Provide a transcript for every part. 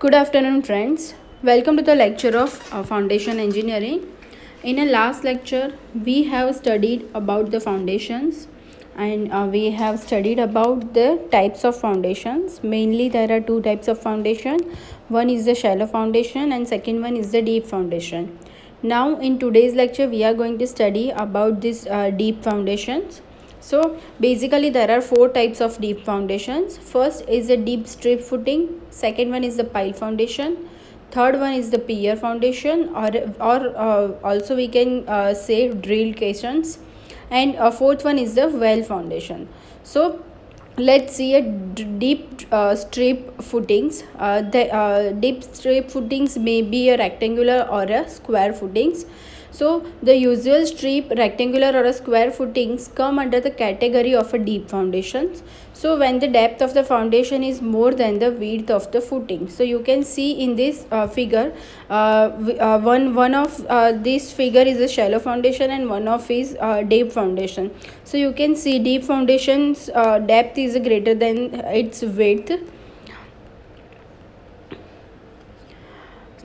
Good afternoon, friends. Welcome to the lecture of Foundation Engineering. In a last lecture, we have studied about the foundations and we have studied about the types of foundations. Mainly, there are two types of foundation. One is the shallow foundation and second one is the deep foundation. Now, in today's lecture, we are going to study about these deep foundations. So basically there are four types of deep foundations. First is the deep strip footing, second one is the pile foundation, third one is the pier foundation or also we can say drill caissons, and fourth one is the well foundation. So let's see a deep strip footings. The deep strip footings may be a rectangular or a square footings. So the usual strip, rectangular or a square footings come under the category of a deep foundations. So when the depth of the foundation is more than the width of the footing. So you can see in this figure, one of this figure is a shallow foundation and one of is deep foundation. So you can see deep foundations depth is greater than its width.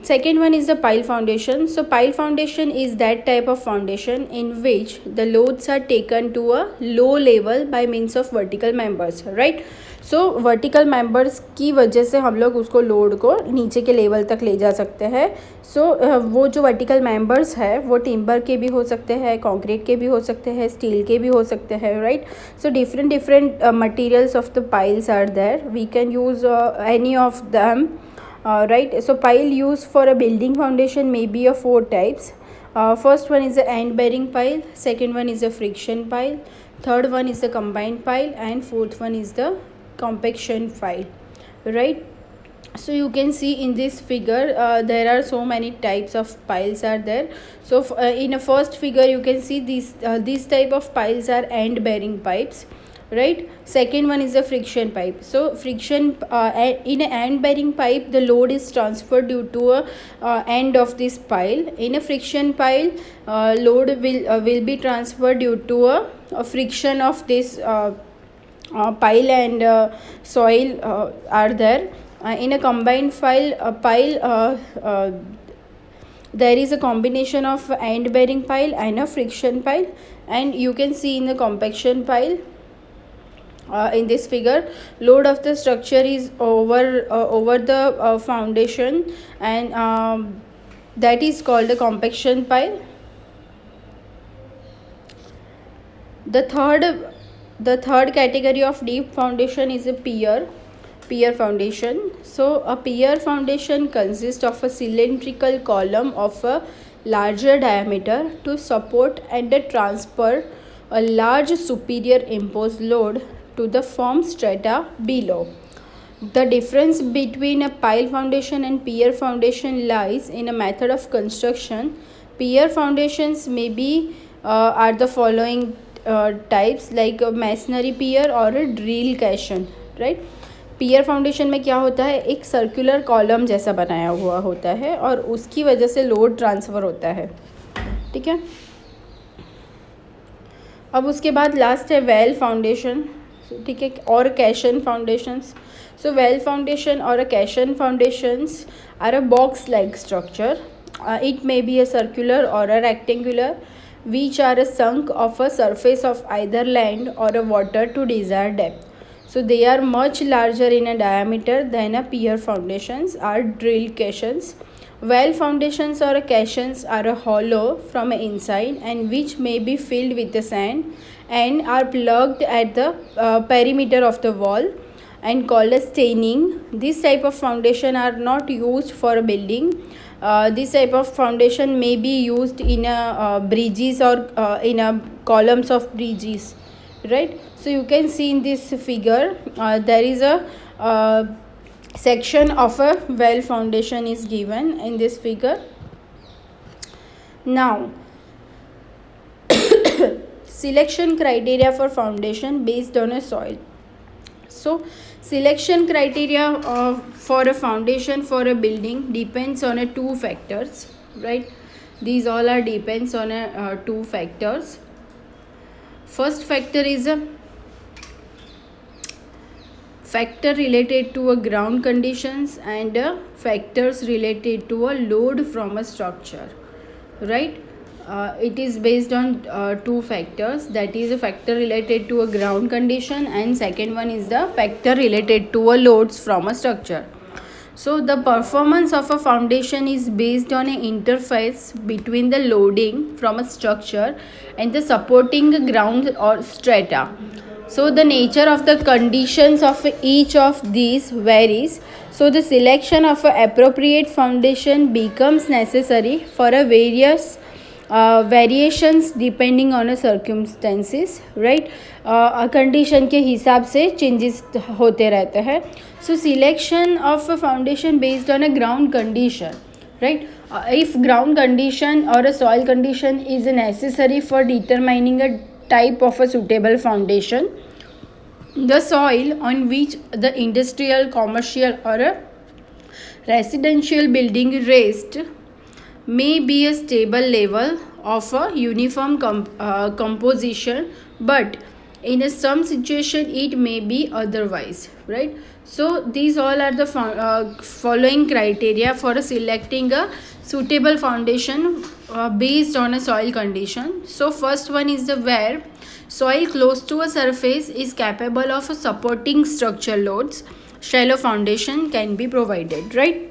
Second one is the pile foundation. So pile foundation is that type of foundation in which the loads are taken to a low level by means of vertical members, right? So vertical members की वजह से हम लोग उसको load को नीचे के level तक ले जा सकते हैं. सो वो जो वर्टिकल मेंबर्स है वो टिम्बर के भी हो सकते हैं, कंक्रीट के भी हो सकते हैं, स्टील के भी हो सकते हैं, right? So different materials of the piles are there. We can use any of them. Right, so pile used for a building foundation may be of four types. First one is the end bearing pile, second one is the friction pile, third one is the combined pile, and fourth one is the compaction pile, right? So you can see in this figure there are so many types of piles are there. So in a first figure you can see these type of piles are end bearing pipes, right? Second one is the friction pipe. So friction in an end bearing pipe the load is transferred due to a end of this pile. In a friction pile load will be transferred due to a friction of this pile and soil are there. In a combined pile there is a combination of end bearing pile and a friction pile, and you can see in the compaction pile in this figure load of the structure is over the foundation, and that is called the compaction pile. The third category of deep foundation is a pier foundation. So a pier foundation consists of a cylindrical column of a larger diameter to support and transfer a large superior imposed load to the firm strata below. The difference between a pile foundation and pier foundation lies in a method of construction. Pier foundations may be are the following types, like a masonry pier or a drill caisson, right? Pier foundation में क्या होता है, एक circular column जैसा बनाया हुआ होता है और उसकी वजह से लोड ट्रांसफ़र होता है, ठीक है. अब उसके बाद लास्ट है वेल फाउंडेशन, ठीक है, और caisson foundations. So well foundation और caisson foundations are a box like structure. It may be a circular or a rectangular which are sunk of a surface of either land or a water to desired depth. So they are much larger in a diameter than a pier foundations or drill caissons. Well foundations or caissons are a hollow from inside and which may be filled with the sand and are plugged at the perimeter of the wall and called as staining. This type of foundation are not used for a building. This type of foundation may be used in a bridges or in a columns of bridges, right? So you can see in this figure there is a section of a well foundation is given in this figure. Now selection criteria for foundation based on a soil. So selection criteria for a foundation for a building depends on a two factors, right? These all are depends on a two factors. First factor is a factor related to a ground conditions and factors related to a load from a structure, right? It is based on two factors, that is a factor related to a ground condition and second one is the factor related to a loads from a structure. So the performance of a foundation is based on an interface between the loading from a structure and the supporting ground or strata. So the nature of the conditions of each of these varies. So the selection of an appropriate foundation becomes necessary for a variations depending on a circumstances, right? Condition के हिसाब से changes होते रहते हैं. So selection of a foundation based on a ground condition, right? If ground condition or a soil condition is necessary for determining a type of a suitable foundation, the soil on which the industrial, commercial or a residential building rests may be a stable level of a uniform composition, but in some situation it may be otherwise, right? So these all are the following criteria for selecting a suitable foundation based on a soil condition. So first one is the where soil close to a surface is capable of supporting structural loads, shallow foundation can be provided, right?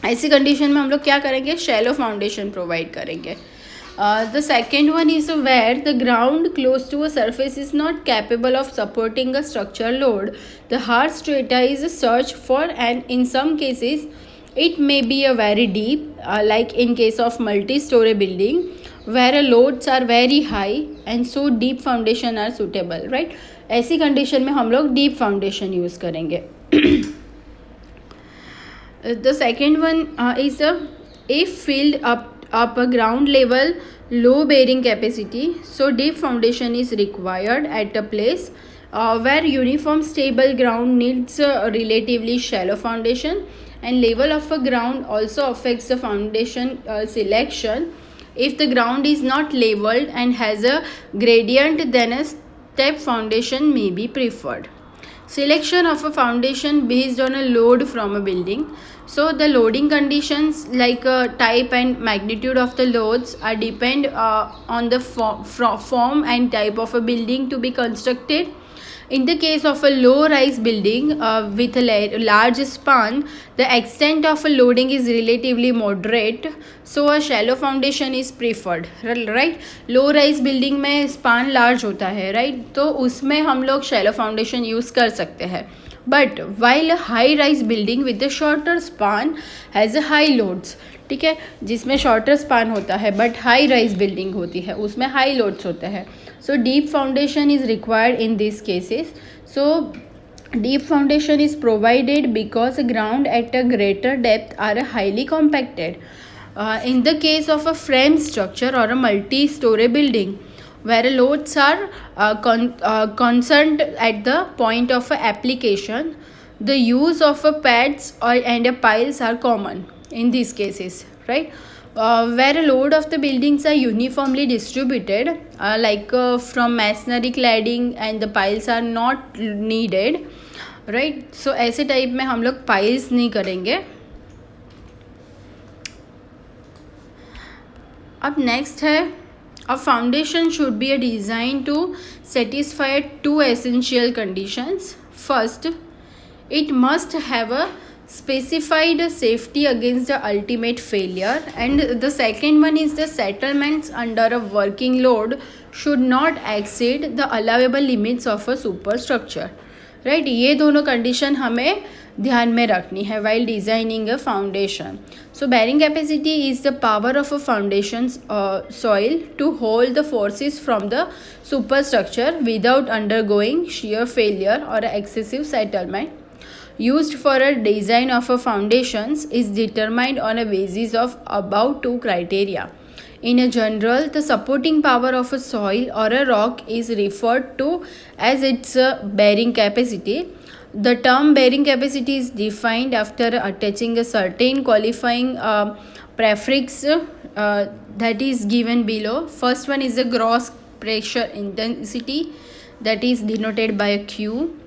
ऐसी कंडीशन में हम लोग क्या करेंगे, shallow foundation provide करेंगे. The second one is where the ground close to a surface is not capable of supporting a structure load, the hard strata is search for and in some cases it may be a very deep, like in case of multi-story building where loads are very high and so deep foundation are suitable, right? ऐसी कंडीशन में हम लोग deep foundation use करेंगे. The second one is if filled up a ground level low bearing capacity, so deep foundation is required at a place where uniform stable ground needs a relatively shallow foundation, and level of a ground also affects the foundation selection. If the ground is not leveled and has a gradient, then a step foundation may be preferred. Selection of a foundation based on a load from a building. So the loading conditions like type and magnitude of the loads are depend on the form and type of a building to be constructed. In the case of a low-rise building with a large span, the extent of a loading is relatively moderate, so a shallow foundation is preferred, right? Low-rise building में span large होता है, right? तो उसमें हम लोग shallow foundation use कर सकते हैं. But while a high-rise building with a shorter span has a high loads, ठीक है, जिसमें shorter span होता है but high-rise building होती है उसमें high loads होते हैं. So deep foundation is required in these cases. So deep foundation is provided because the ground at a greater depth are highly compacted. In the case of a frame structure or a multi-story building where loads are concerned at the point of application, the use of pads and piles are common in these cases, right? Where a load of the buildings are uniformly distributed, like from masonry cladding and the piles are not needed, right? So ऐसे type में हम लोग piles नहीं करेंगे. अब next है, a foundation should be designed to satisfy two essential conditions. First, it must have a specified safety against the ultimate failure, and the second one is the settlements under a working load should not exceed the allowable limits of a superstructure, right? ये दोनों condition हमें ध्यान में रखनी है while designing a foundation. So bearing capacity is the power of a foundation's soil to hold the forces from the superstructure without undergoing shear failure or excessive settlement. Used for a design of a foundations is determined on a basis of about two criteria. In a general, the supporting power of a soil or a rock is referred to as its bearing capacity. The term bearing capacity is defined after attaching a certain qualifying prefix that is given below. First one is the gross pressure intensity, that is denoted by a Q.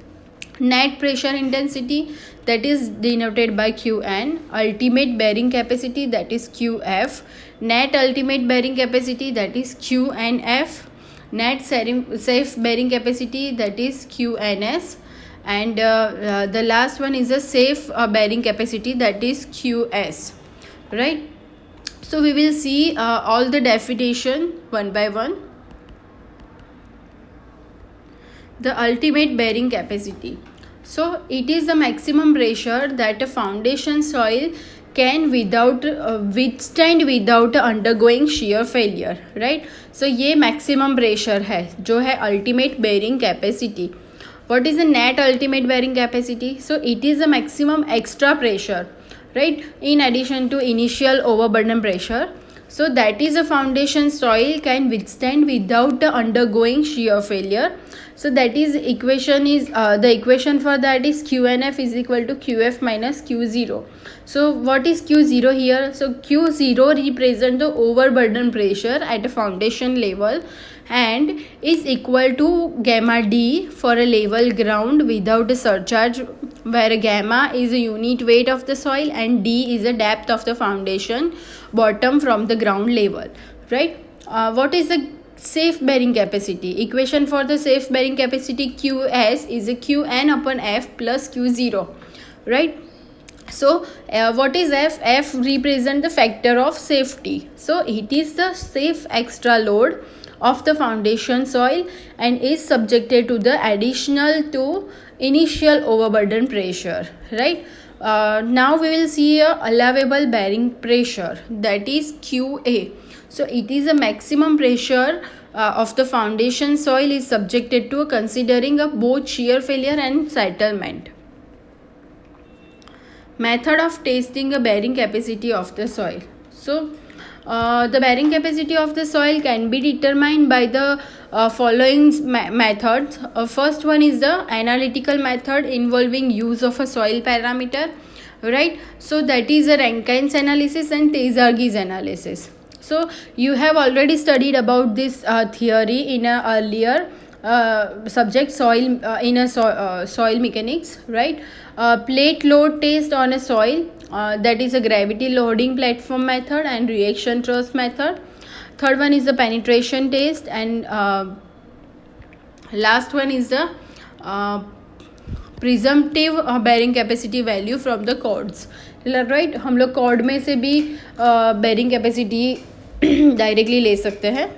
Net pressure intensity, that is denoted by Qn. Ultimate bearing capacity, that is Qf. Net ultimate bearing capacity, that is Qnf. Net safe bearing capacity, that is Qns. And the last one is the safe bearing capacity, that is Qs, right? So we will see all the definition one by one. The ultimate bearing capacity. So it is the maximum pressure that a foundation soil can withstand without undergoing shear failure, right? So ये maximum pressure है जो है ultimate bearing capacity. What is the net ultimate bearing capacity? So it is the maximum extra pressure, right, in addition to initial overburden pressure. So that is a foundation soil can withstand without undergoing shear failure. So that is equation is the equation for that is Qnf is equal to Qf minus Q0. So what is Q0 here? So Q0 represent the overburden pressure at a foundation level and is equal to gamma D for a level ground without a surcharge, where gamma is a unit weight of the soil and D is the depth of the foundation bottom from the ground level, right? What is the safe bearing capacity? Equation for the safe bearing capacity Qs is a Qn upon F plus Q0, right? So what is F? F represent the factor of safety. So it is the safe extra load of the foundation soil and is subjected to the additional to initial overburden pressure, right? Now we will see a allowable bearing pressure, that is Qa. So it is a maximum pressure of the foundation soil is subjected to considering of both shear failure and settlement. Method of testing a bearing capacity of the soil. So the bearing capacity of the soil can be determined by the following methods. First one is the analytical method involving use of a soil parameter, right? So that is a Rankine's analysis and Terzaghi's analysis. So you have already studied about this theory in a earlier subject soil in a soil mechanics, right? Plate load test on a soil, that is a gravity loading platform method and reaction truss method. Third one is the penetration test, and last one is the presumptive bearing capacity value from the chords, right? हम लोग chord में से भी bearing capacity directly ले सकते हैं.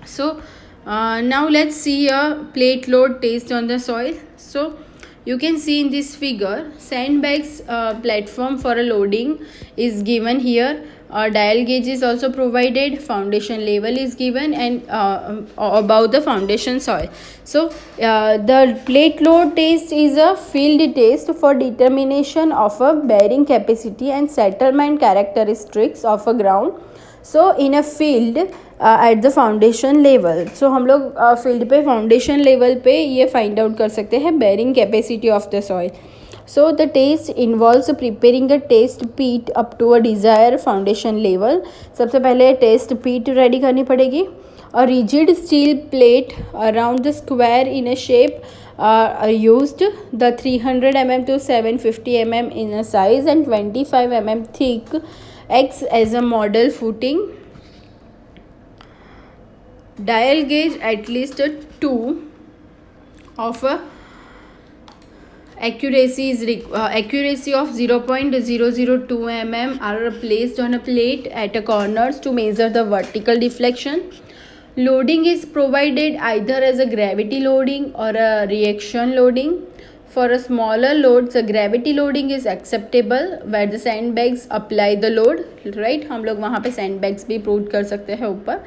So now let's see a plate load test on the soil. So you can see in this figure sandbags platform for a loading is given here. Dial gauge is also provided, foundation level is given, and about the foundation soil. So the plate load test is a field test for determination of a bearing capacity and settlement characteristics of a ground. So in a field at the foundation level, so हम लोग field पे foundation level पे ये find out कर सकते हैं bearing capacity of the soil. So the test involves preparing a test pit up to a desired foundation level. सबसे पहले test pit ready करनी पड़ेगी. A rigid steel plate around the square in a shape used. The 300 mm to 750 mm in a size and 25 mm thick acts as a model footing. Dial gauge at least 2 of a accuracy of 0.002 mm are placed on a plate at a corners to measure the vertical deflection. Loading is provided either as a gravity loading or a reaction loading. For a smaller loads, the gravity loading is acceptable where the sandbags apply the load, right? हम लोग वहाँ पे sandbags भी put कर सकते हैं ऊपर.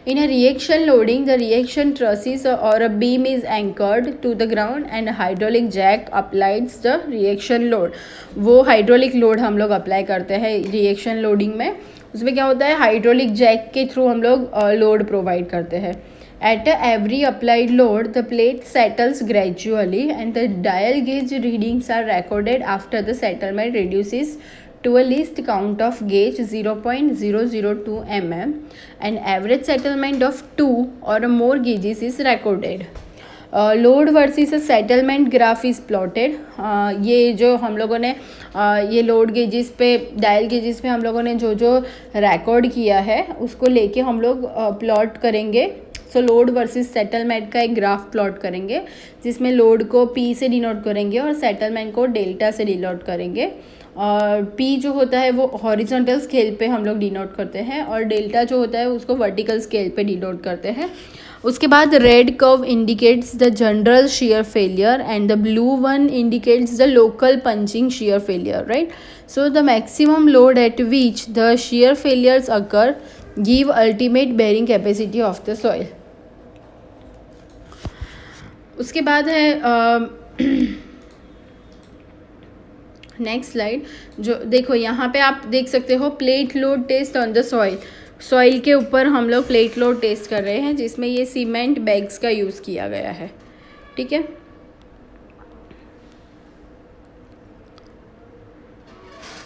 In a reaction loading, the reaction trusses or a beam is anchored to the ground and a hydraulic jack applies the reaction load. वो hydraulic load हम लोग apply करते हैं reaction loading में. उसमें क्या होता है, hydraulic jack के through हम लोग load provide करते हैं. At every applied load, the plate settles gradually and the dial gauge readings are recorded after the settlement reduces to a least count of gauge 0.002 mm and average settlement of 2 or more gauges is recorded. Load versus settlement graph is plotted. ये जो हम लोगों ने ये load gauges पे, dial gauges पे हम लोगों ने जो जो रिकॉर्ड किया है उसको लेके हम लोग प्लॉट करेंगे। सो लोड वर्सेस सेटलमेंट का एक ग्राफ प्लॉट करेंगे जिसमें लोड को P से डिनोट करेंगे और सेटलमेंट को डेल्टा से डिनोट करेंगे। और P जो होता है वो हॉरिजॉन्टल स्केल पे हम लोग डिनोट करते हैं और डेल्टा जो होता है उसको वर्टिकल स्केल पे डिनोट करते हैं। उसके बाद red curve indicates the general shear failure and the blue one indicates the local punching shear failure, right. So the maximum load at which the shear failures occur give ultimate bearing capacity of the soil. उसके बाद है next slide. जो देखो यहाँ पे आप देख सकते हो plate load test on the soil. Soil के ऊपर हम लोग प्लेट लोड टेस्ट कर रहे हैं जिसमें ये सीमेंट बैग्स का यूज़ किया गया है, ठीक है।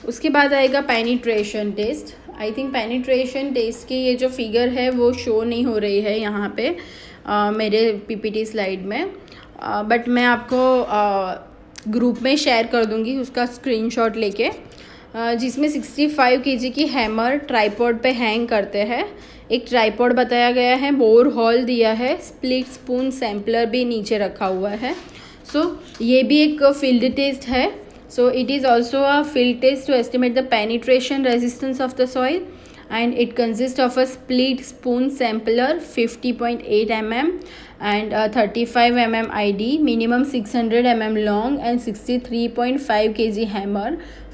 उसके बाद आएगा penetration test. I think penetration test की ये जो फिगर है वो शो नहीं हो रही है यहाँ पे मेरे पीपीटी स्लाइड में, बट मैं आपको ग्रुप में शेयर कर दूँगी उसका स्क्रीनशॉट लेके, जिसमें 65 kg की हैमर ट्राइपॉड पे हैंग करते हैं। एक ट्राइपॉड बताया गया है, बोर हॉल दिया है, स्प्लिट स्पून सैम्पलर भी नीचे रखा हुआ है। सो ये भी एक फील्ड टेस्ट है। So it is also a field test to estimate the penetration resistance of the soil and it consists of a split spoon sampler 50.8 mm and 35 mm ID, minimum 600 mm long and 63.5 kg hammer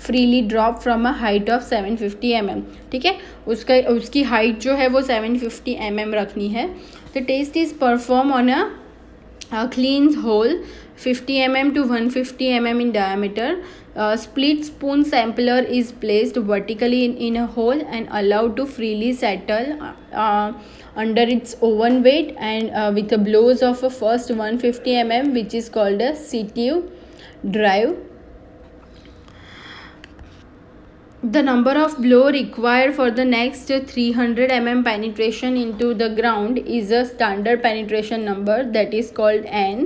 freely dropped from a height of 750 mm, ठीक है। उसकी height जो है वो 750 mm रखनी है। The test is performed on a clean hole 50 mm to 150 mm in diameter. Split spoon sampler is placed vertically in a hole and allowed to freely settle under its own weight and with the blows of a first 150 mm, which is called a sieve drive. The number of blow required for the next 300 mm penetration into the ground is a standard penetration number that is called N.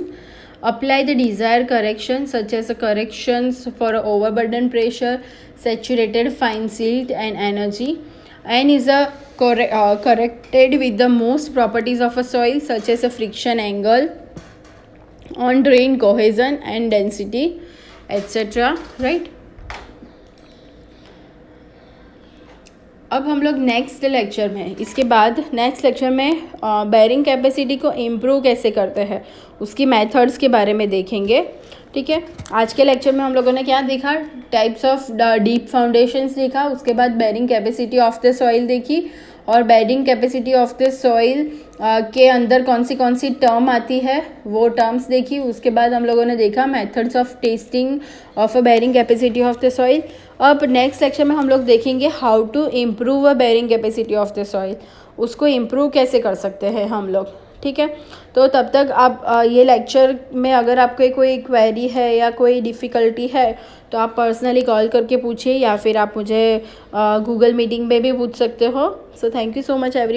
Apply the desired corrections such as corrections for overburden pressure, saturated fine silt and energy. N is corrected with the most properties of a soil such as a friction angle, on drain cohesion and density, etc. right? अब हम लोग next lecture में, इसके बाद next lecture में bearing capacity को improve कैसे करते हैं उसकी मेथड्स के बारे में देखेंगे, ठीक है। आज के लेक्चर में हम लोगों ने क्या देखा, टाइप्स ऑफ डीप फाउंडेशंस देखा, उसके बाद bearing capacity of the soil देखी और bearing capacity of the soil के अंदर कौन सी टर्म आती है वो टर्म्स देखी। उसके बाद हम लोगों ने देखा methods of testing of a bearing capacity of the soil. अब नेक्स्ट लेक्चर में हम लोग देखेंगे how to improve a bearing capacity of the soil, उसको इम्प्रूव कैसे कर सकते हैं हम लोग, ठीक है। तो तब तक आप ये लेक्चर में अगर आपके कोई क्वेरी है या कोई डिफ़िकल्टी है तो आप पर्सनली कॉल करके पूछिए या फिर आप मुझे गूगल मीटिंग में भी पूछ सकते हो। So thank you so much every